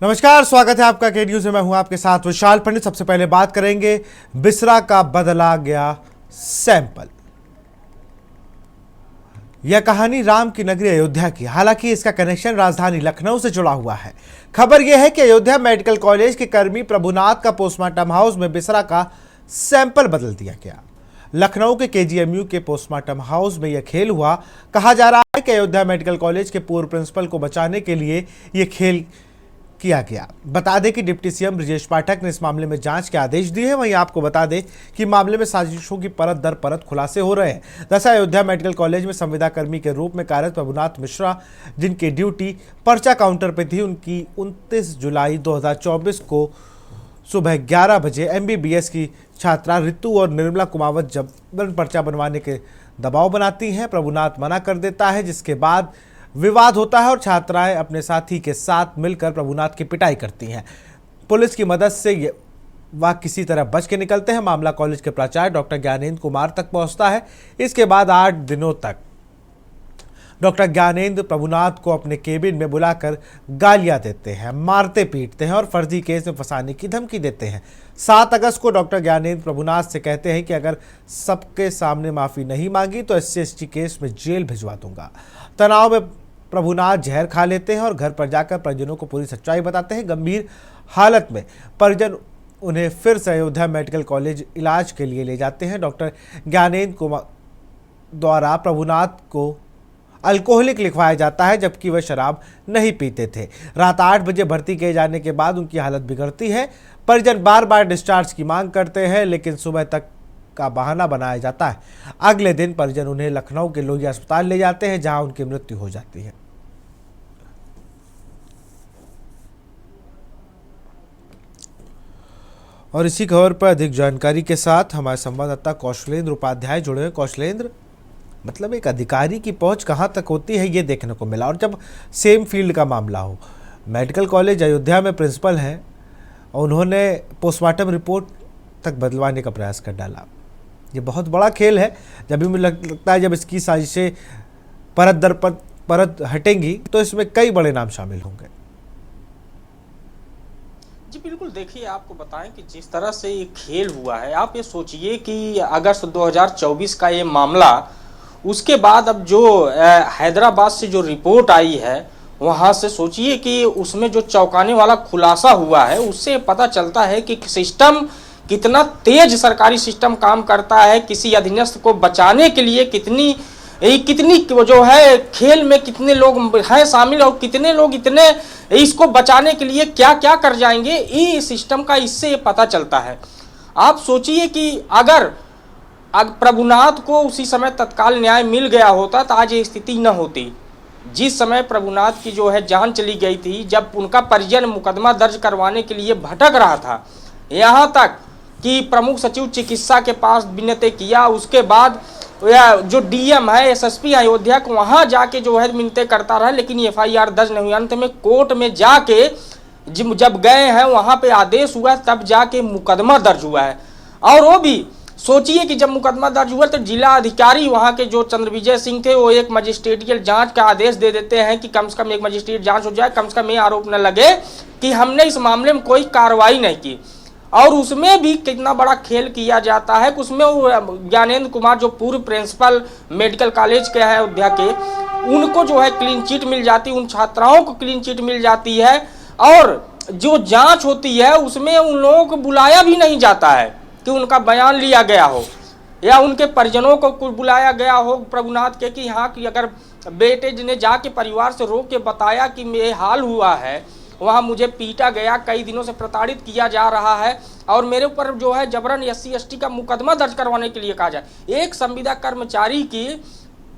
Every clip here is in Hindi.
नमस्कार, स्वागत है आपका के न्यूज़ में। मैं हूं आपके साथ विशाल पंडित। सबसे पहले बात करेंगे बिसरा का बदला गया सैंपल। यह कहानी राम की नगरी अयोध्या की, हालांकि इसका कनेक्शन राजधानी लखनऊ से जुड़ा हुआ है। खबर यह है कि अयोध्या मेडिकल कॉलेज के कर्मी प्रभुनाथ का पोस्टमार्टम हाउस में बिसरा का सैंपल बदल दिया गया। लखनऊ के केजीएमयू के पोस्टमार्टम हाउस में यह खेल हुआ। कहा जा रहा है कि अयोध्या मेडिकल कॉलेज के पूर्व प्रिंसिपल को बचाने के लिए यह खेल किया गया। बता दें कि डिप्टी सीएम ब्रजेश पाठक ने इस मामले में जांच के आदेश दिए हैं। वहीं आपको बता दें कि मामले में साजिशों की परत दर परत खुलासे हो रहे हैं। दरअसल अयोध्या मेडिकल कॉलेज में संविदा कर्मी के रूप में कार्यरत प्रभुनाथ मिश्रा, जिनकी ड्यूटी पर्चा काउंटर पर थी, उनकी 29 जुलाई 2024 को सुबह 11 बजे एमबीबीएस की छात्रा रितु और निर्मला कुमावत जबरन पर्चा बनवाने के दबाव बनाती हैं। प्रभुनाथ मना कर देता है, जिसके बाद विवाद होता है और छात्राएं अपने साथी के साथ मिलकर प्रभुनाथ की पिटाई करती हैं। पुलिस की मदद से वह किसी तरह बच के निकलते हैं। मामला कॉलेज के प्राचार्य डॉक्टर ज्ञानेंद्र कुमार तक पहुंचता है। इसके बाद 8 दिनों तक डॉक्टर ज्ञानेंद्र प्रभुनाथ को अपने केबिन में बुलाकर गालियां देते हैं, मारते पीटते हैं और फर्जी केस में फंसाने की धमकी देते हैं। 7 अगस्त को डॉक्टर ज्ञानेंद्र प्रभुनाथ से कहते हैं कि अगर सबके सामने माफी नहीं मांगी तो SC/ST केस में जेल भिजवा दूंगा। तनाव में प्रभुनाथ जहर खा लेते हैं और घर पर जाकर परिजनों को पूरी सच्चाई बताते हैं। गंभीर हालत में परिजन उन्हें फिर से अयोध्या मेडिकल कॉलेज इलाज के लिए ले जाते हैं। डॉक्टर ज्ञानेंद्र कुमार द्वारा प्रभुनाथ को अल्कोहलिक लिखवाया जाता है, जबकि वह शराब नहीं पीते थे। रात 8 बजे भर्ती किए जाने के बाद उनकी हालत बिगड़ती है। परिजन बार बार डिस्चार्ज की मांग करते हैं, लेकिन सुबह तक का बहाना बनाया जाता है। अगले दिन परिजन उन्हें लखनऊ के लोहिया अस्पताल ले जाते हैं, जहां उनकी मृत्यु हो जाती है। और इसी खबर पर अधिक जानकारी के साथ हमारे संवाददाता कौशलेंद्र उपाध्याय जुड़े हैं। कौशलेंद्र, मतलब एक अधिकारी की पहुंच कहां तक होती है, ये देखने को मिला। और जब सेम फील्ड का मामला हो, मेडिकल कॉलेज अयोध्या में प्रिंसिपल हैं और उन्होंने पोस्टमार्टम रिपोर्ट तक बदलवाने का प्रयास कर डाला। ये बहुत बड़ा खेल है। जब भी मुझे लगता है जब इसकी साजिशें परत दर परत हटेंगी तो इसमें कई बड़े नाम शामिल होंगे। जी बिल्कुल, देखिए आपको बताएं कि जिस तरह से ये खेल हुआ है, आप ये सोचिए कि अगस्त 2024 का ये मामला, उसके बाद अब जो हैदराबाद से जो रिपोर्ट आई है वहाँ से सोचिए कि उसमें जो चौंकाने वाला खुलासा हुआ है, उससे पता चलता है कि सिस्टम कितना तेज सरकारी सिस्टम काम करता है। किसी अधीनस्थ को बचाने के लिए कितनी जो है खेल में कितने लोग हैं शामिल और कितने लोग इतने इसको बचाने के लिए क्या क्या कर जाएंगे, ये सिस्टम का इससे पता चलता है। आप सोचिए कि अगर प्रभुनाथ को उसी समय तत्काल न्याय मिल गया होता तो आज ये स्थिति न होती। जिस समय प्रभुनाथ की जो है जान चली गई थी, जब उनका परिजन मुकदमा दर्ज करवाने के लिए भटक रहा था, यहाँ तक कि प्रमुख सचिव चिकित्सा के पास विनती किया, उसके बाद जो डीएम है SSP अयोध्या को वहाँ जाके जो है मिन्नतें करता रहा, लेकिन FIR दर्ज नहीं हुई। अंत में कोर्ट में जाके जब गए हैं वहाँ पे आदेश हुआ, तब जाके मुकदमा दर्ज हुआ है। और वो भी सोचिए कि जब मुकदमा दर्ज हुआ तो जिला अधिकारी वहाँ के जो चंद्रविजय सिंह थे, वो एक मजिस्ट्रेटियल जांच का आदेश दे देते हैं कि कम से कम एक मजिस्ट्रेट जांच हो जाए, कम से कम ये आरोप न लगे कि हमने इस मामले में कोई कार्रवाई नहीं की। और उसमें भी कितना बड़ा खेल किया जाता है। उसमें ज्ञानेंद्र कुमार जो पूर्व प्रिंसिपल मेडिकल कॉलेज के हैं अयोध्या के, उनको जो है क्लीन चिट मिल जाती है, उन छात्राओं को क्लीन चिट मिल जाती है। और जो जांच होती है उसमें उन लोगों को बुलाया भी नहीं जाता है कि उनका बयान लिया गया हो या उनके परिजनों को बुलाया गया हो प्रभुनाथ के कि हाँ कि अगर बेटे ने जाके परिवार से रो के बताया कि ये हाल हुआ है, वहाँ मुझे पीटा गया, कई दिनों से प्रताड़ित किया जा रहा है और मेरे ऊपर जो है जबरन SC/ST का मुकदमा दर्ज करवाने के लिए कहा जाए। एक संविदा कर्मचारी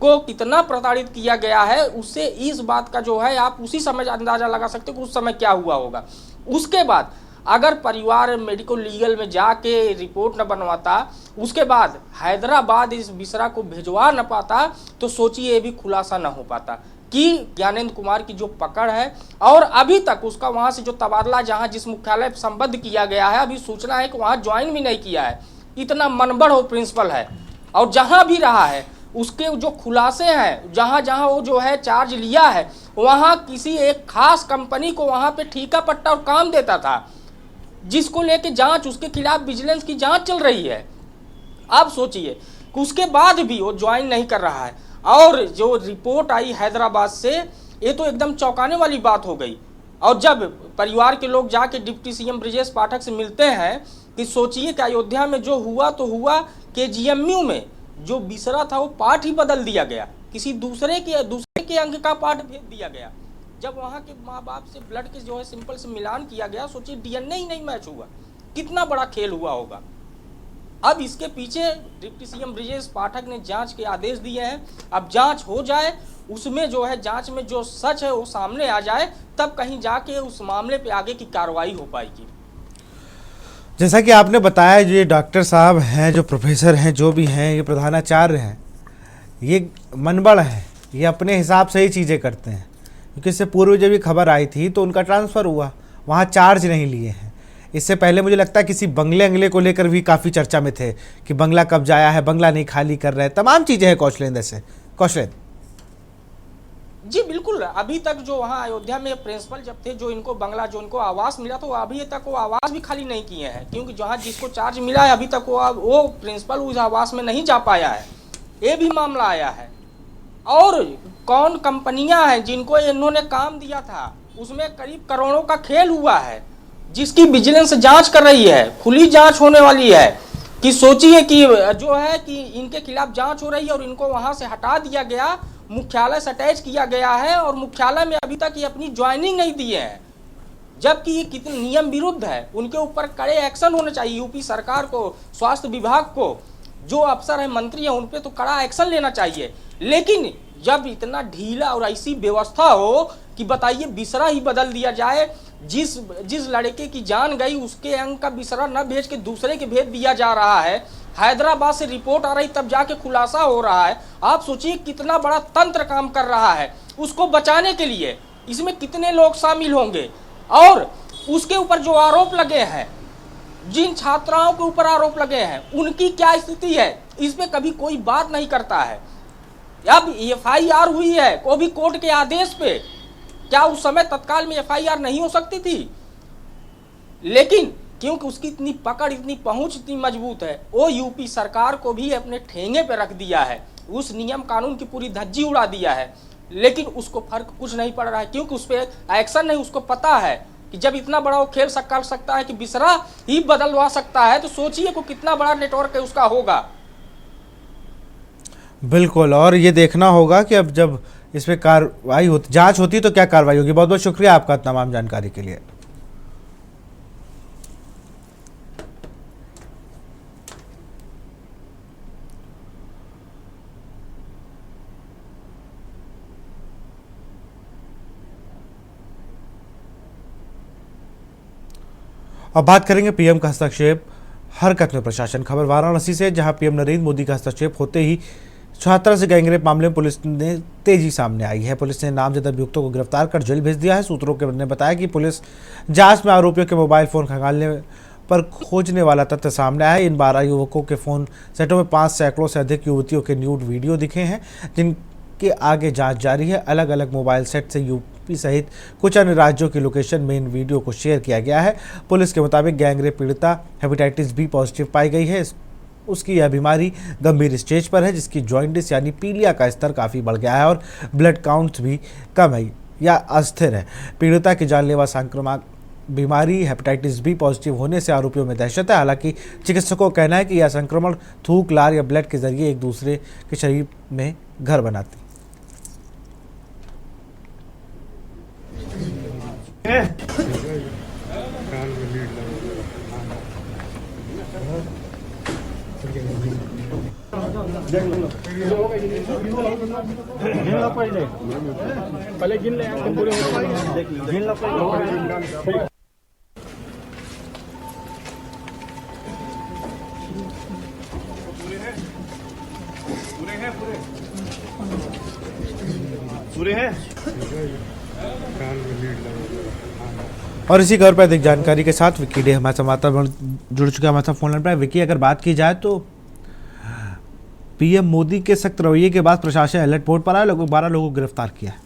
को कितना प्रताड़ित किया गया है, उससे इस बात का जो है आप उसी समय अंदाजा लगा सकते हो कि उस समय क्या हुआ होगा। उसके बाद अगर परिवार मेडिकल लीगल में जाके रिपोर्ट न बनवाता, उसके बाद हैदराबाद इस बिसरा को भिजवा न पाता, तो सोचिए ये भी खुलासा न हो पाता कि ज्ञानेंद्र कुमार की जो पकड़ है और अभी तक उसका वहां से जो तबादला जहां जिस मुख्यालय संबद्ध किया गया है, अभी सूचना है कि वहां ज्वाइन भी नहीं किया है। इतना मनबड़ हो प्रिंसिपल है और जहां भी रहा है उसके जो खुलासे हैं, जहां जहां वो जो है चार्ज लिया है, वहां किसी एक खास कंपनी को वहां पे ठीका पट्टा और काम देता था, जिसको लेके जांच, उसके खिलाफ विजिलेंस की जांच चल रही है। आप सोचिए कि उसके बाद भी वो ज्वाइन नहीं कर रहा है। और जो रिपोर्ट आई हैदराबाद से, ये तो एकदम चौंकाने वाली बात हो गई। और जब परिवार के लोग जाके डिप्टी सीएम ब्रजेश पाठक से मिलते हैं कि सोचिए कि अयोध्या में जो हुआ तो हुआ, केजीएमयू में जो बिसरा था वो पाठ ही बदल दिया गया, किसी दूसरे के अंक का पाठ भेज दिया गया। जब वहाँ के माँ बाप से ब्लड के जो है सिंपल से मिलान किया गया, सोचिए डीएनए ही नहीं मैच हुआ, कितना बड़ा खेल हुआ होगा। अब इसके पीछे डिप्टी सीएम ब्रजेश पाठक ने जांच के आदेश दिए हैं। अब जांच हो जाए, उसमें जो है जांच में जो सच है वो सामने आ जाए, तब कहीं जाके उस मामले पे आगे की कार्रवाई हो पाएगी। जैसा कि आपने बताया, जो ये डॉक्टर साहब हैं, जो प्रोफेसर हैं, जो भी हैं, ये प्रधानाचार्य हैं, ये मनबड़ हैं, ये अपने हिसाब से ही चीज़ें करते हैं। क्योंकि इससे पूर्व जब ये खबर आई थी तो उनका ट्रांसफ़र हुआ, वहाँ चार्ज नहीं लिए हैं। इससे पहले मुझे लगता है किसी बंगले अंगले को लेकर भी काफ़ी चर्चा में थे कि बंगला कब जाया है, बंगला नहीं खाली कर रहे हैं, तमाम चीज़ें हैं कौशलेंद्र से। कौशलेंद्र जी बिल्कुल, अभी तक जो वहाँ अयोध्या में प्रिंसिपल जब थे, जो इनको बंगला, जो इनको आवास मिला, तो अभी तक वो आवास भी खाली नहीं किए हैं। क्योंकि जहाँ जिसको चार्ज मिला है, अभी तक वो प्रिंसिपल उस आवास में नहीं जा पाया है। ये भी मामला आया है। और कौन कंपनियां हैं जिनको इन्होंने काम दिया था, उसमें करीब करोड़ों का खेल हुआ है, जिसकी विजिलेंस जांच कर रही है, खुली जांच होने वाली है। कि सोचिए कि जो है कि इनके खिलाफ जांच हो रही है और इनको वहां से हटा दिया गया, मुख्यालय से अटैच किया गया है, और मुख्यालय में अभी तक ये अपनी ज्वाइनिंग नहीं दिए हैं, जबकि ये कितने नियम विरुद्ध है। उनके ऊपर कड़े एक्शन होने चाहिए। यूपी सरकार को, स्वास्थ्य विभाग को, जो अफसर है, मंत्री है, उन पे तो कड़ा एक्शन लेना चाहिए। लेकिन जब इतना ढीला और ऐसी व्यवस्था हो कि बताइए बिसरा ही बदल दिया जाए, जिस लड़के की जान गई उसके अंग का बिसरा न भेज के दूसरे के भेज दिया जा रहा है। हैदराबाद से रिपोर्ट आ रही तब जाके खुलासा हो रहा है। आप सोचिए कितना बड़ा तंत्र काम कर रहा है उसको बचाने के लिए। इसमें कितने लोग शामिल होंगे, और उसके ऊपर जो आरोप लगे हैं, जिन छात्राओं के ऊपर आरोप लगे हैं, उनकी क्या स्थिति है, इस पे कभी कोई बात नहीं करता है। अब एफआईआर हुई है, वो भी कोर्ट के आदेश पे। क्या उस समय तत्काल में एफआईआर नहीं हो सकती थी? लेकिन क्योंकि उसकी इतनी पकड़, इतनी पहुंच इतनी मजबूत है, वो यूपी सरकार को भी अपने ठेंगे पे रख दिया है, उस नियम कानून की पूरी धज्जी उड़ा दिया है। लेकिन उसको फर्क कुछ नहीं पड़ रहा है, क्योंकि उस पर एक्शन नहीं। उसको पता है कि जब इतना बड़ा वो खेल कर सकता है कि बिसरा ही बदलवा सकता है, तो सोचिए को कितना बड़ा नेटवर्क है उसका होगा। बिल्कुल, और ये देखना होगा कि अब जब इस पर कार्रवाई होती, जांच होती, तो क्या कार्रवाई होगी। बहुत बहुत शुक्रिया आपका तमाम जानकारी के लिए। अब बात करेंगे पीएम का हस्तक्षेप, हरकत में प्रशासन। खबर वाराणसी से, जहां पीएम नरेंद्र मोदी का हस्तक्षेप होते ही छात्रा से गैंगरेप मामले में पुलिस ने तेजी सामने आई है। पुलिस ने नामजद अभियुक्तों को गिरफ्तार कर जेल भेज दिया है। सूत्रों ने बताया कि पुलिस जांच में आरोपियों के मोबाइल फोन खंगालने पर खोजने वाला तथ्य सामने आया। इन 12 युवकों के फोन सेटों में 5 सैकड़ों से अधिक युवतियों के न्यूड वीडियो दिखे हैं, जिनके आगे जांच जारी है। अलग अलग मोबाइल सेट से यूपी सहित कुछ अन्य राज्यों की लोकेशन में इन वीडियो को शेयर किया गया है। पुलिस के मुताबिक गैंगरेप पीड़िता हेपेटाइटिस बी पॉजिटिव पाई गई है। उसकी यह बीमारी गंभीर स्टेज पर है, जिसकी जॉइंटिस यानी पीलिया का स्तर काफ़ी बढ़ गया है और ब्लड काउंट भी कम है या अस्थिर है। पीड़िता की जानलेवा संक्रामक बीमारी हेपेटाइटिस बी पॉजिटिव होने से आरोपियों में दहशत है। हालांकि चिकित्सकों का कहना है कि यह संक्रमण थूक, लार या ब्लड के जरिए एक दूसरे के शरीर में घर बनाती पहले गिन ले पूरे गिन लो। पूरे हैं। और इसी खबर पर अधिक जानकारी के साथ विकी डे हमारे संवाददाता जुड़ चुके हैं हमारे साथ फोन लाइन पर। विकी, अगर बात की जाए तो पीएम मोदी के सख्त रवैये के बाद प्रशासन अलर्ट मोड पर आया, लगभग 12 लोगों को गिरफ्तार किया है।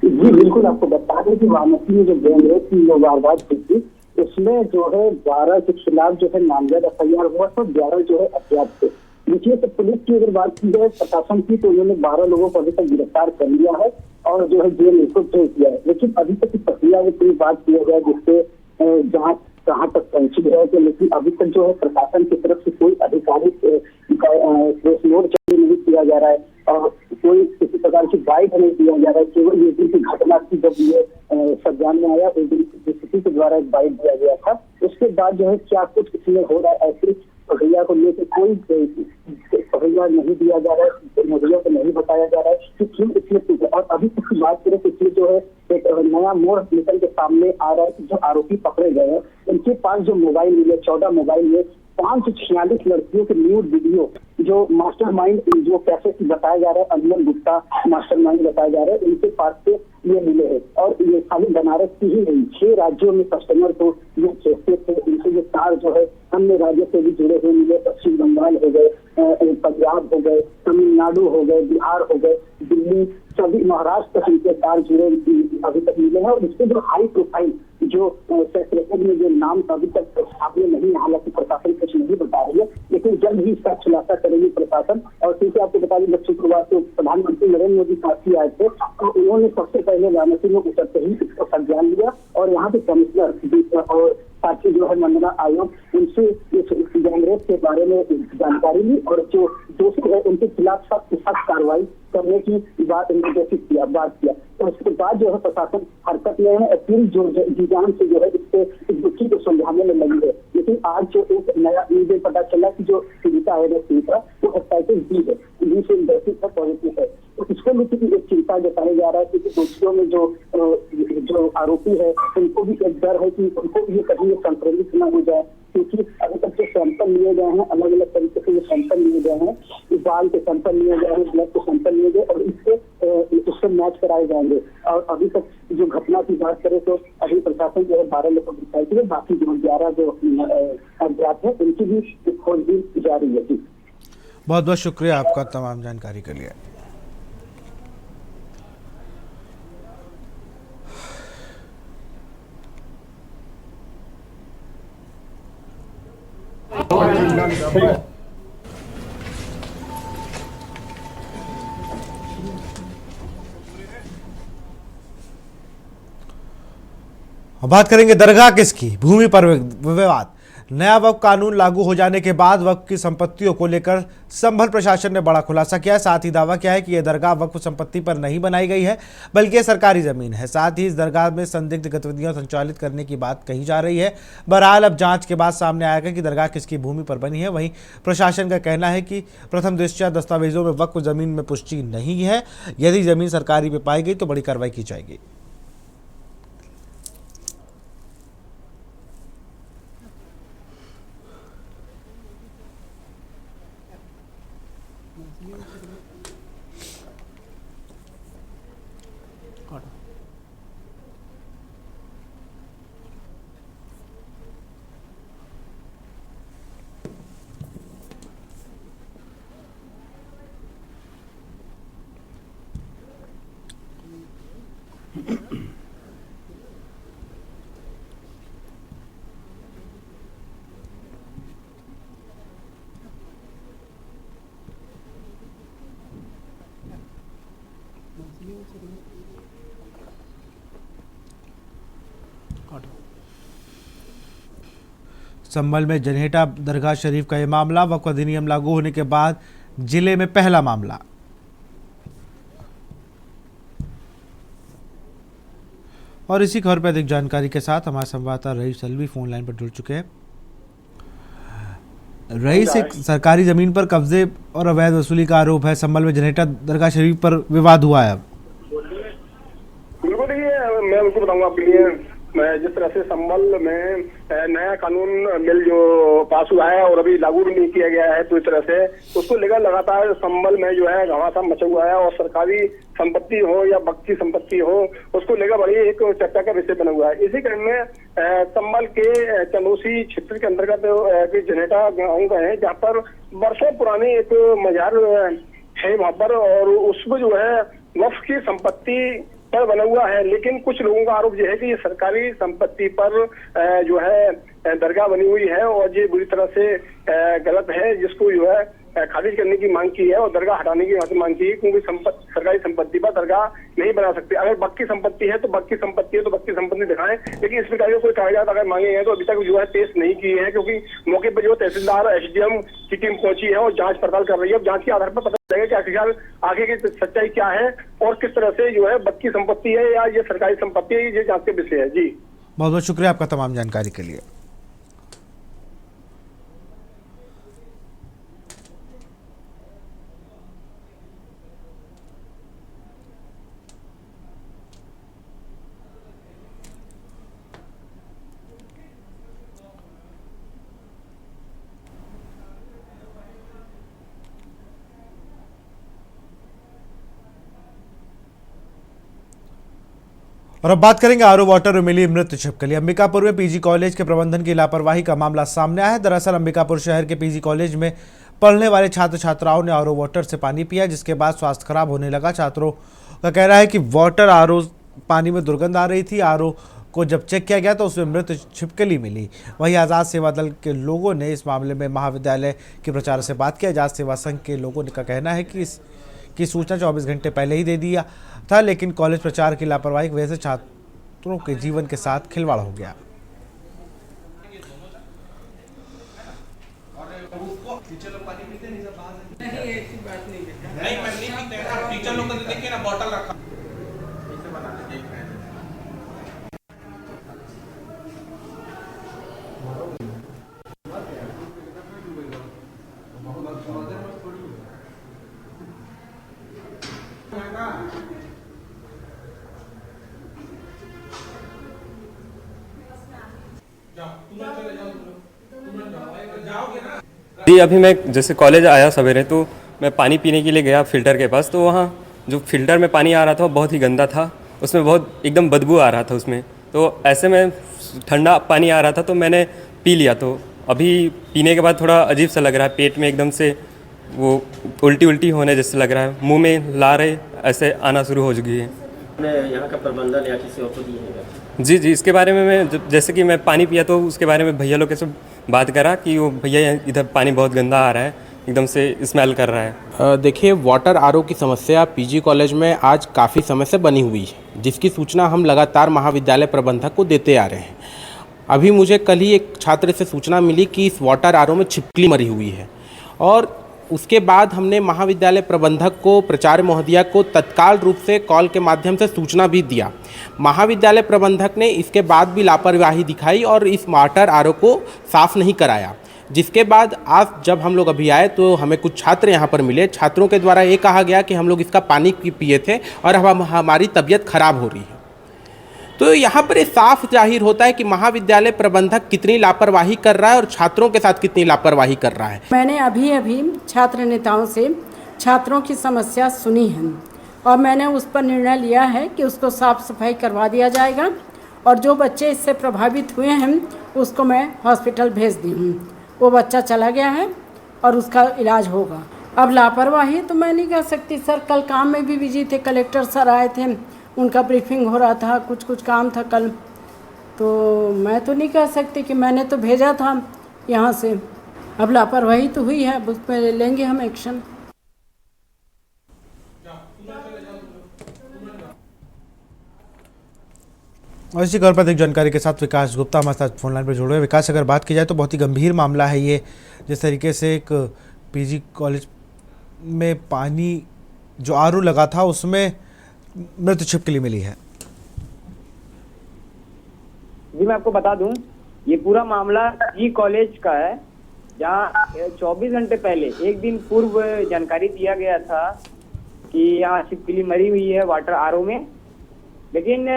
जी बिल्कुल, आपको बता दें कि वाराणसी में जो गैंगरेप की जो वारदात हुई थी उसमें जो है 12 के खिलाफ जो है नामजद FIR हुआ था, 11 जो है अज्ञात थे। देखिए, तो पुलिस की अगर बात की जाए प्रशासन की, तो उन्होंने 12 लोगों को अभी तक गिरफ्तार कर लिया है और जो है जेल को भेज दिया है। लेकिन अभी तक की प्रक्रिया की पूरी बात किया जाए जिससे जांच कहाँ तक पहुंची है, तो लेकिन अभी तक जो है प्रशासन की तरफ से कोई आधिकारिक प्रेस नोट जारी नहीं किया जा रहा है और कोई किसी प्रकार की गाइड नहीं दिया जा रहा है। केवल ये दिन की घटना की जब ये संज्ञान में आया उस दिन DCP के द्वारा एक गाइड दिया गया था, उसके बाद जो है क्या कुछ इसमें हो रहा है ऐसी प्रक्रिया को लेकर कोई प्रक्रिया नहीं दिया जा रहा है, मुद्दों को नहीं बताया जा रहा है कि क्यों इसमें। और अभी तक की बात करें तो इसमें जो है एक नया मोड़ निकल के सामने आ रहा है कि जो आरोपी पकड़े गए हैं उनके पास जो मोबाइल मिले 14 मोबाइल में 546 लड़कियों के न्यूड वीडियो जो मास्टरमाइंड जो कैसे बताया जा रहा है, अनमोल गुप्ता मास्टरमाइंड बताया जा रहा है, उनके पास से ये मिले हैं। और ये खाली बनारस की ही नहीं, 6 राज्यों में कस्टमर को ये भेजते थे, उनसे ये तार जो है अन्य राज्यों से भी जुड़े हुए मिले। पश्चिम बंगाल हो गए, पंजाब हो गए, तमिलनाडु हो गए, बिहार हो गए, दिल्ली, सभी महाराष्ट्र तक इनके तार जुड़े अभी तक मिले हैं। और इसके जो हाई प्रोफाइल जो सेक्रेटरी में जो नाम अभी तक सामने नहीं, हालांकि प्रशासन कुछ नहीं बता रही है, लेकिन जल्द ही इसका खुलासा करेगी प्रशासन। और क्योंकि आपको बता दें शुक्रवार को प्रधानमंत्री नरेंद्र मोदी काशी आए थे, तो उन्होंने सबसे पहले वाराणसी में उतरते ही इसका संज्ञान लिया और यहाँ के कमिश्नर और साथ ही जो है मंडला आयोग उनसे इस गैंगरेप के बारे में जानकारी ली और जो दोषी है उनके खिलाफ सख्त कार्रवाई करने की बात निर्देशित किया, बात किया। तो उसके बाद जो है प्रशासन हरकत में है और पूरी जी जान से जो है इस दुखी को सुलझाने में लगी है। लेकिन आज जो एक नया न्यूज पता चला कि जो पीड़िता है वो हेपेटाइटिस B है, B से इन्फेक्शन है, पॉजिटिव है। तो इसको लेकर एक चिंता जताया जा रहा है क्योंकि दोषियों में जो आरोपी है उनको भी एक डर है कि उनको भी कहीं संक्रमित न हो जाए, क्योंकि अभी तक जो सैंपल लिए गए हैं अलग अलग तरीके से जो सैंपल लिए गए हैं, बाल के सैंपल लिए गए हैं, ब्लड के सैंपल लिए गए और उससे मैच कराए जाएंगे। और अभी तक जो घटना की बात करें तो अभी प्रशासन जो है 12 लोगों की गिरफ्तारी है, बाकी जो 11 जो अज्ञात है उनकी भी खोजबीन जारी है। जी बहुत बहुत शुक्रिया आपका तमाम जानकारी के लिए। बात करेंगे दरगाह किसकी, भूमि पर विवाद। नया वक्फ कानून लागू हो जाने के बाद वक्फ की संपत्तियों को लेकर संभल प्रशासन ने बड़ा खुलासा किया है। साथ ही दावा किया है कि यह दरगाह वक्फ संपत्ति पर नहीं बनाई गई है बल्कि यह सरकारी जमीन है। साथ ही इस दरगाह में संदिग्ध गतिविधियां संचालित करने की बात कही जा रही है। बहरहाल अब जांच के बाद सामने आएगा कि दरगाह किसकी भूमि पर बनी है। वहीं प्रशासन का कहना है कि प्रथम दृष्टया दस्तावेजों में वक्फ जमीन में पुष्टि नहीं है। यदि जमीन सरकारी में पाई गई तो बड़ी कार्रवाई की जाएगी। संभल में जनेटा दरगाह शरीफ का यह मामला, वक्फ अधिनियम लागू होने के बाद जिले में पहला मामला। और इसी खबर पर अधिक जानकारी के साथ हमारे संवाददाता रईस अलवी फोन लाइन पर जुड़ चुके हैं। रईस, एक सरकारी जमीन पर कब्जे और अवैध वसूली का आरोप है। संभल में जनेटा दरगाह शरीफ पर विवाद हुआ है। बिल्कुल, देखिए मैं आपको बताऊंगा आपके लिए जिस तरह से संबल में नया कानून बिल जो पास हुआ है और अभी लागू भी नहीं किया गया है पूरी तरह से, उसको लेकर लगातार संबल में जो है घमासान मचा हुआ है और सरकारी संपत्ति हो या बक्की संपत्ति हो, उसको लेकर बड़ी एक चर्चा का विषय बना हुआ है। इसी क्रम में संबल के चंदोसी क्षेत्र के अंतर्गत जनेटा गाँव का है, जहाँ पर वर्षों पुरानी एक मजार है वहाँ पर, और उसमें जो है वक्फ की संपत्ति पर बना हुआ है। लेकिन कुछ लोगों का आरोप यह है कि ये सरकारी संपत्ति पर जो है दरगाह बनी हुई है और ये बुरी तरह से गलत है, जिसको जो है खारिज करने की मांग की है और दरगाह हटाने की मांग की है, क्योंकि सरकारी संपत्ति पर दरगाह नहीं बना सकते। अगर बक्की संपत्ति है तो बक्की संपत्ति है तो बक्की संपत्ति दिखाएं, लेकिन इस प्रकार के कोई कागजात अगर मांगे हैं तो अभी तक जो है पेश नहीं किए हैं, क्योंकि मौके पर जो तहसीलदार एसडीएम की टीम पहुंची है और जांच पड़ताल कर रही है। जांच के आधार पर पता चलेगा कि आखिरकार आगे की सच्चाई क्या है और किस तरह से जो है बक्की संपत्ति है या ये सरकारी संपत्ति है, ये जांच के विषय है। जी बहुत बहुत शुक्रिया आपका तमाम जानकारी के लिए। और अब बात करेंगे आरओ वाटर में मिली मृत छिपकली। अंबिकापुर में पीजी कॉलेज के प्रबंधन की लापरवाही का मामला सामने आया है। दरअसल अंबिकापुर शहर के पीजी कॉलेज में पढ़ने वाले छात्र छात्राओं ने आरओ वाटर से पानी पिया, जिसके बाद स्वास्थ्य खराब होने लगा। छात्रों का कहना है कि वाटर आरओ पानी में दुर्गंध आ रही थी। आरओ को जब चेक किया गया तो उसमें मृत छिपकली मिली। वहीं आज़ाद सेवा दल के लोगों ने इस मामले में महाविद्यालय के प्राचार्य से बात की। आज़ाद सेवा संघ के लोगों का कहना है कि इसकी सूचना 24 घंटे पहले ही दे दिया था, लेकिन कॉलेज प्रचार की लापरवाही की वजह से छात्रों के जीवन के साथ खिलवाड़ हो गया। जी अभी मैं जैसे कॉलेज आया सवेरे तो मैं पानी पीने के लिए गया फ़िल्टर के पास, तो वहाँ जो फ़िल्टर में पानी आ रहा था वो बहुत ही गंदा था। उसमें बहुत एकदम बदबू आ रहा था उसमें। तो ऐसे में ठंडा पानी आ रहा था तो मैंने पी लिया। तो अभी पीने के बाद थोड़ा अजीब सा लग रहा है, पेट में एकदम से वो उल्टी होने जैसे लग रहा है, मुँह में लार ऐसे आना शुरू हो चुकी है। यहाँ का प्रबंधन या किसी और को दिए हैं? जी इसके बारे में मैं जैसे कि मैं पानी पिया तो उसके बारे में भैया लोग के सब बात करा कि वो भैया इधर पानी बहुत गंदा आ रहा है, एकदम से स्मेल कर रहा है। देखिए, वाटर आरओ की समस्या पीजी कॉलेज में आज काफ़ी समय से बनी हुई है, जिसकी सूचना हम लगातार महाविद्यालय प्रबंधक को देते आ रहे हैं। अभी मुझे कल ही एक छात्र से सूचना मिली कि इस वाटर आरओ में छिपकली मरी हुई है, और उसके बाद हमने महाविद्यालय प्रबंधक को, प्राचार्य महोदया को तत्काल रूप से कॉल के माध्यम से सूचना भी दिया। महाविद्यालय प्रबंधक ने इसके बाद भी लापरवाही दिखाई और इस वाटर आरओ को साफ़ नहीं कराया, जिसके बाद आज जब हम लोग अभी आए तो हमें कुछ छात्र यहाँ पर मिले। छात्रों के द्वारा ये कहा गया कि हम लोग इसका पानी पिए थे और अब हमारी तबीयत खराब हो रही है। तो यहाँ पर साफ जाहिर होता है कि महाविद्यालय प्रबंधक कितनी लापरवाही कर रहा है और छात्रों के साथ कितनी लापरवाही कर रहा है। मैंने अभी छात्र नेताओं से छात्रों की समस्या सुनी है और मैंने उस पर निर्णय लिया है कि उसको साफ सफाई करवा दिया जाएगा, और जो बच्चे इससे प्रभावित हुए हैं उसको मैं हॉस्पिटल भेज दी हूँ। वो बच्चा चला गया है और उसका इलाज होगा। अब लापरवाही तो मैं नहीं कह सकती सर, कल काम में भी बिजी थे, कलेक्टर सर आए थे, उनका ब्रीफिंग हो रहा था, कुछ काम था कल, तो मैं तो नहीं कह सकती कि मैंने तो भेजा था यहाँ से। अब लापरवाही तो हुई है, उस पर लेंगे हम एक्शन। और इसी खबर पर अधिक जानकारी के साथ विकास गुप्ता हमारे साथ फोन लाइन पर जुड़े हुए। विकास, अगर बात की जाए तो बहुत ही गंभीर मामला है ये, जिस तरीके से एक पीजी कॉलेज में पानी जो आरओ लगा था उसमें मृत छिपकली मिली है। जी मैं आपको बता दूं, ये पूरा मामला जी कॉलेज का है, जहाँ 24 घंटे पहले, एक दिन पूर्व जानकारी दिया गया था कि यहाँ छिपकली मरी हुई है वाटर आरओ में। लेकिन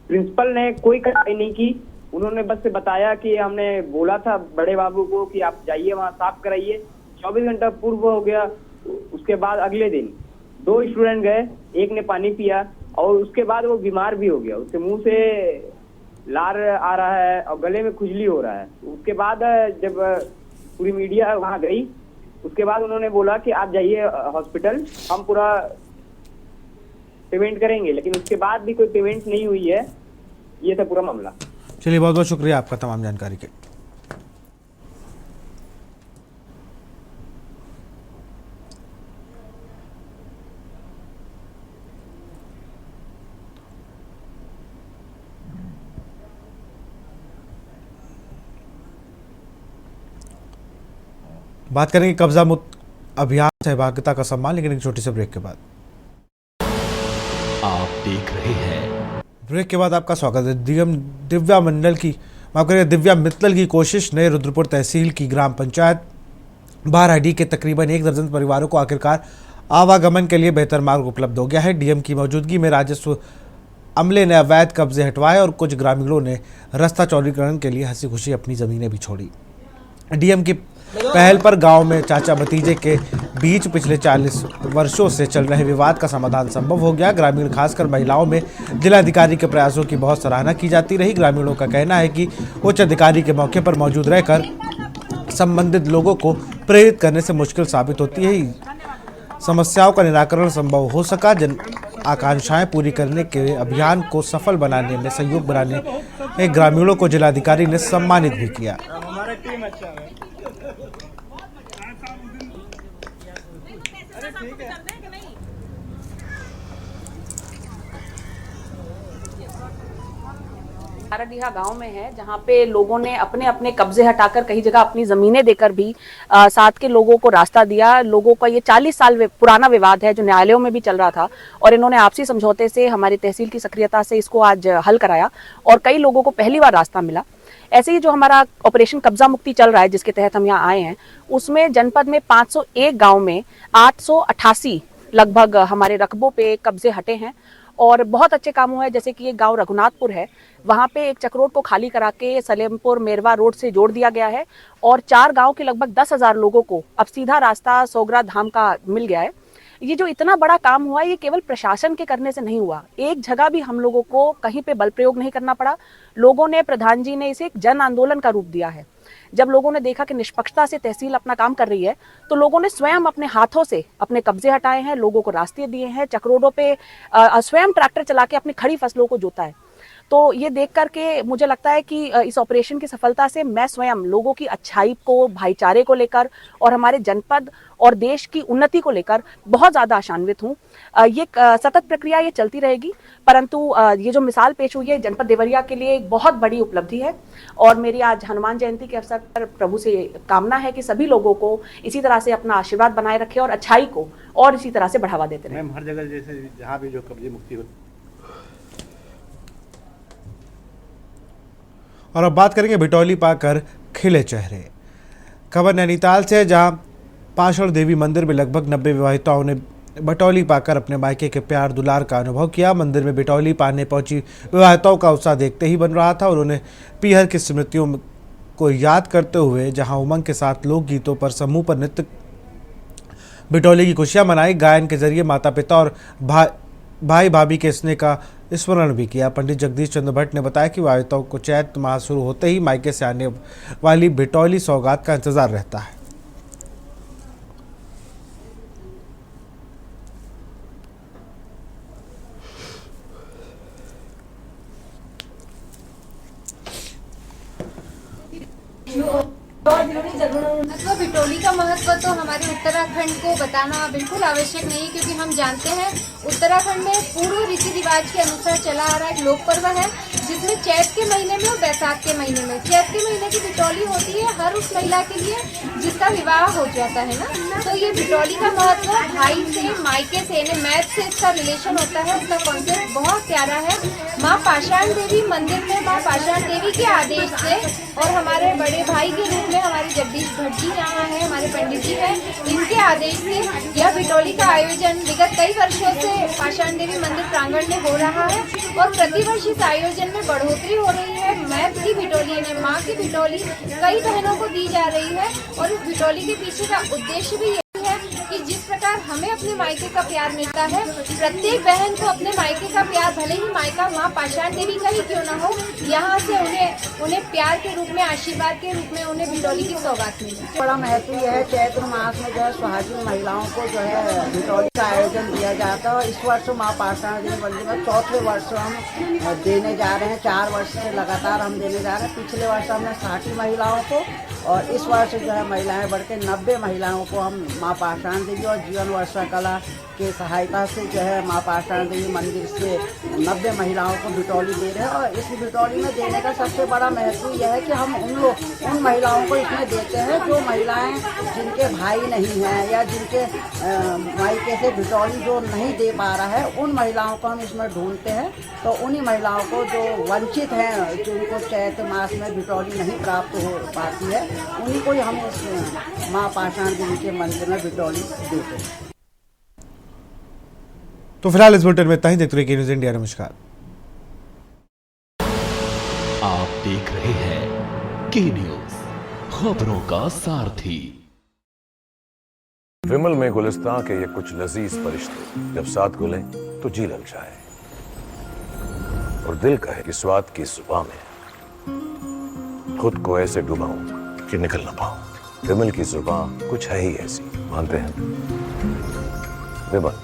प्रिंसिपल ने कोई कार्रवाई नहीं की। उन्होंने बस से बताया कि हमने बोला था बड़े बाबू को कि आप जाइए वहाँ साफ कराइए। 24 घंटा पूर्व हो गया। उसके बाद अगले दिन 2 स्टूडेंट गए, एक ने पानी पिया और उसके बाद वो बीमार भी हो गया। उसके मुंह से लार आ रहा है और गले में खुजली हो रहा है। उसके बाद जब पूरी मीडिया वहाँ गई, उसके बाद उन्होंने बोला कि आप जाइए हॉस्पिटल, हम पूरा पेमेंट करेंगे, लेकिन उसके बाद भी कोई पेमेंट नहीं हुई है। ये था पूरा मामला। चलिए, बहुत बहुत शुक्रिया आपका तमाम जानकारी के। बात करेंगे कब्जा मुक्त अभियान सहभागिता का सम्मान, लेकिन एक छोटी सी ब्रेक के बाद। आप देख रहे हैं। ब्रेक के बाद आपका स्वागत है। दिव्या मंडल की माफ करिए दिव्या मित्तल की कोशिश ने रुद्रपुर तहसील की ग्राम पंचायत बाराडी के तकरीबन 1 दर्जन परिवारों को आखिरकार आवागमन के लिए बेहतर मार्ग उपलब्ध हो गया है। डीएम की मौजूदगी में राजस्व अमले ने अवैध कब्जे हटवाए और कुछ ग्रामीणों ने रास्ता चौड़ीकरण के लिए हंसी खुशी अपनी जमीनें भी छोड़ी। डीएम की पहल पर गांव में चाचा भतीजे के बीच पिछले 40 वर्षों से चल रहे विवाद का समाधान संभव हो गया। ग्रामीण खासकर महिलाओं में जिलाधिकारी के प्रयासों की बहुत सराहना की जाती रही। ग्रामीणों का कहना है कि उच्च अधिकारी के मौके पर मौजूद रहकर संबंधित लोगों को प्रेरित करने से मुश्किल साबित होती है। समस्याओं का निराकरण संभव हो सका। जन आकांक्षाएं पूरी करने के अभियान को सफल बनाने में सहयोग बनाने ग्रामीणों को जिलाधिकारी ने सम्मानित भी किया। बाराडीहा गांव में है, जहां पे लोगों ने अपने अपने कब्जे हटाकर कई जगह अपनी जमीनें देकर भी साथ के लोगों को रास्ता दिया। लोगों का ये 40 साल पुराना विवाद है जो न्यायालयों में भी चल रहा था और इन्होंने आपसी समझौते से हमारी तहसील की सक्रियता से इसको आज हल कराया और कई लोगों को पहली बार रास्ता मिला। ऐसे ही जो हमारा ऑपरेशन कब्जा मुक्ति चल रहा है जिसके तहत हम यहाँ आए हैं, उसमें जनपद में 501 गाँव में 888 लगभग हमारे रकबों पे कब्जे हटे हैं और बहुत अच्छे काम हुए हैं। जैसे कि एक गांव रघुनाथपुर है, वहां पे एक चक्रोड को खाली करा के सलेमपुर मेरवा रोड से जोड़ दिया गया है और 4 गांव के लगभग 10,000 लोगों को अब सीधा रास्ता सोगरा धाम का मिल गया है। ये जो इतना बड़ा काम हुआ है, ये केवल प्रशासन के करने से नहीं हुआ। एक जगह भी हम लोगों को कहीं पे बल प्रयोग नहीं करना पड़ा। लोगों ने, प्रधान जी ने इसे एक जन आंदोलन का रूप दिया है। जब लोगों ने देखा कि निष्पक्षता से तहसील अपना काम कर रही है, तो लोगों ने स्वयं अपने हाथों से अपने कब्जे हटाए हैं, लोगों को रास्ते दिए हैं, चक्रोडों पे स्वयं ट्रैक्टर चला के अपनी खड़ी फसलों को जोता है। तो ये देख करके मुझे लगता है कि इस ऑपरेशन की सफलता से मैं स्वयं लोगों की अच्छाई को, भाईचारे को लेकर और हमारे जनपद और देश की उन्नति को लेकर बहुत ज़्यादा आशान्वित हूँ। ये सतत प्रक्रिया ये चलती रहेगी, परंतु ये जो मिसाल पेश हुई है जनपद देवरिया के लिए एक बहुत बड़ी उपलब्धि है और मेरी आज हनुमान जयंती के अवसर पर प्रभु से कामना है कि सभी लोगों को इसी तरह से अपना आशीर्वाद बनाए रखें और अच्छाई को और इसी तरह से बढ़ावा देते रहें। हर जगह जैसे जहाँ भी जो कब्जे मुक्ति हो। और अब बात करेंगे बिटौली पाकर खिले चेहरे। खबर नैनीताल से, जहां पाषाण देवी मंदिर में लगभग 90 विवाहिताओं ने बिटौली पाकर अपने मायके के प्यार दुलार का अनुभव किया। मंदिर में बिटौली पाने पहुंची विवाहिताओं का उत्साह देखते ही बन रहा था और उन्हें पीहर की स्मृतियों को याद करते हुए जहां उमंग के साथ लोकगीतों पर समूह पर नृत्य बिटौली की खुशियां मनाई। गायन के जरिए माता पिता और भाई भाभी के स्नेह का स्मरण भी किया। पंडित जगदीश चंद्र भट्ट ने बताया कि विवाहिताओं को चैत माह शुरू होते ही मायके से आने वाली बिटौली सौगात का इंतजार रहता है। बिटौली का महत्व तो हमारे उत्तराखंड को बताना बिल्कुल आवश्यक नहीं है, क्योंकि हम जानते हैं उत्तराखंड में पूर्व रीति रिवाज के अनुसार चला आ रहा एक लोक पर्व है जिसमें चैत के महीने में और बैसाख के महीने में। चैत के महीने की बिटौली होती है हर उस महिला के लिए जिसका विवाह हो जाता है ना, तो ये बिटौली का महत्व भाई से, मायके से, यानी मैथ से इसका रिलेशन होता है। उसका कॉन्सेप्ट बहुत प्यारा है। माँ पाषाण देवी मंदिर में माँ पाषाण देवी के आदेश से और हमारे बड़े भाई के रूप में हमारे जगदीश भट्ट जी यहाँ है, हमारे पंडित जी हैं, इनके आदेश से यह बिटौली का आयोजन विगत कई वर्षों से पाषाण देवी मंदिर प्रांगण में हो रहा है और प्रतिवर्ष इस आयोजन में बढ़ोतरी हो रही है। मैथ की बिटौली यानी माँ की बिटौली कई बहनों को दी जा रही है और इस बिटौली के पीछे का उद्देश्य भी यही है कि जिस प्रकार हमें अपने मायके का प्यार मिलता है, प्रत्येक बहन को अपने मायके का प्यार, भले ही मायका माँ पाषाण देवी का ही क्यों न हो, यहाँ से उन्हें प्यार के रूप में, आशीर्वाद के रूप में उन्हें बिटौली की सौगात मिली। बड़ा महत्व यह है, चैत्र मास में जो है सुहागिन महिलाओं को जो है बिटौली का आयोजन दिया जाता है और इस वर्ष माँ पाषाण देवी मंदिर में 4थे वर्ष हम देने जा रहे हैं। 4 वर्ष से लगातार हम देने जा रहे हैं। पिछले वर्ष हमने 60 महिलाओं को और इस वर्ष जो है महिलाएं बढ़ के 90 महिलाओं को हम माँ पाषाण देवी और जीवन वर्षा कला के सहायता से जो है माँ पाषाण देवी मंदिर से 90 महिलाओं को बिटौली दे रहे हैं। और इस बिटौली में देने का सबसे बड़ा महत्व यह है कि हम उन महिलाओं को इसमें देते हैं जो महिलाएं जिनके भाई नहीं हैं या जिनके मायके से बिटौली जो नहीं दे पा रहा है, उन महिलाओं को हम इसमें ढूंढते हैं। तो उन्हीं महिलाओं को जो वंचित हैं, जिनको चैत्र मास में बिटौली नहीं प्राप्त हो पाती है, उन्हीं को ही हम इस माँ पाषाण देवी के मंदिर में बिटौली देते हैं। तो फिलहाल इस बुलेटिन में इतना ही। देखते रहिए न्यूज़ इंडिया। नमस्कार। आप देख रहे हैं के न्यूज, खबरों का सारथी। विमल में गुलिस्तां के ये कुछ लजीज फरिश्ते जब साथ घुलें तो जी लग जाए और दिल कहे कि स्वाद की जुबान में खुद को ऐसे डुबाऊं कि निकल ना पाऊं। विमल की जुबान कुछ है ही ऐसी, मानते हैं? विमल,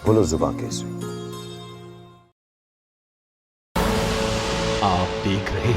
बोलो जुबान कैसी? आप देख रहे हैं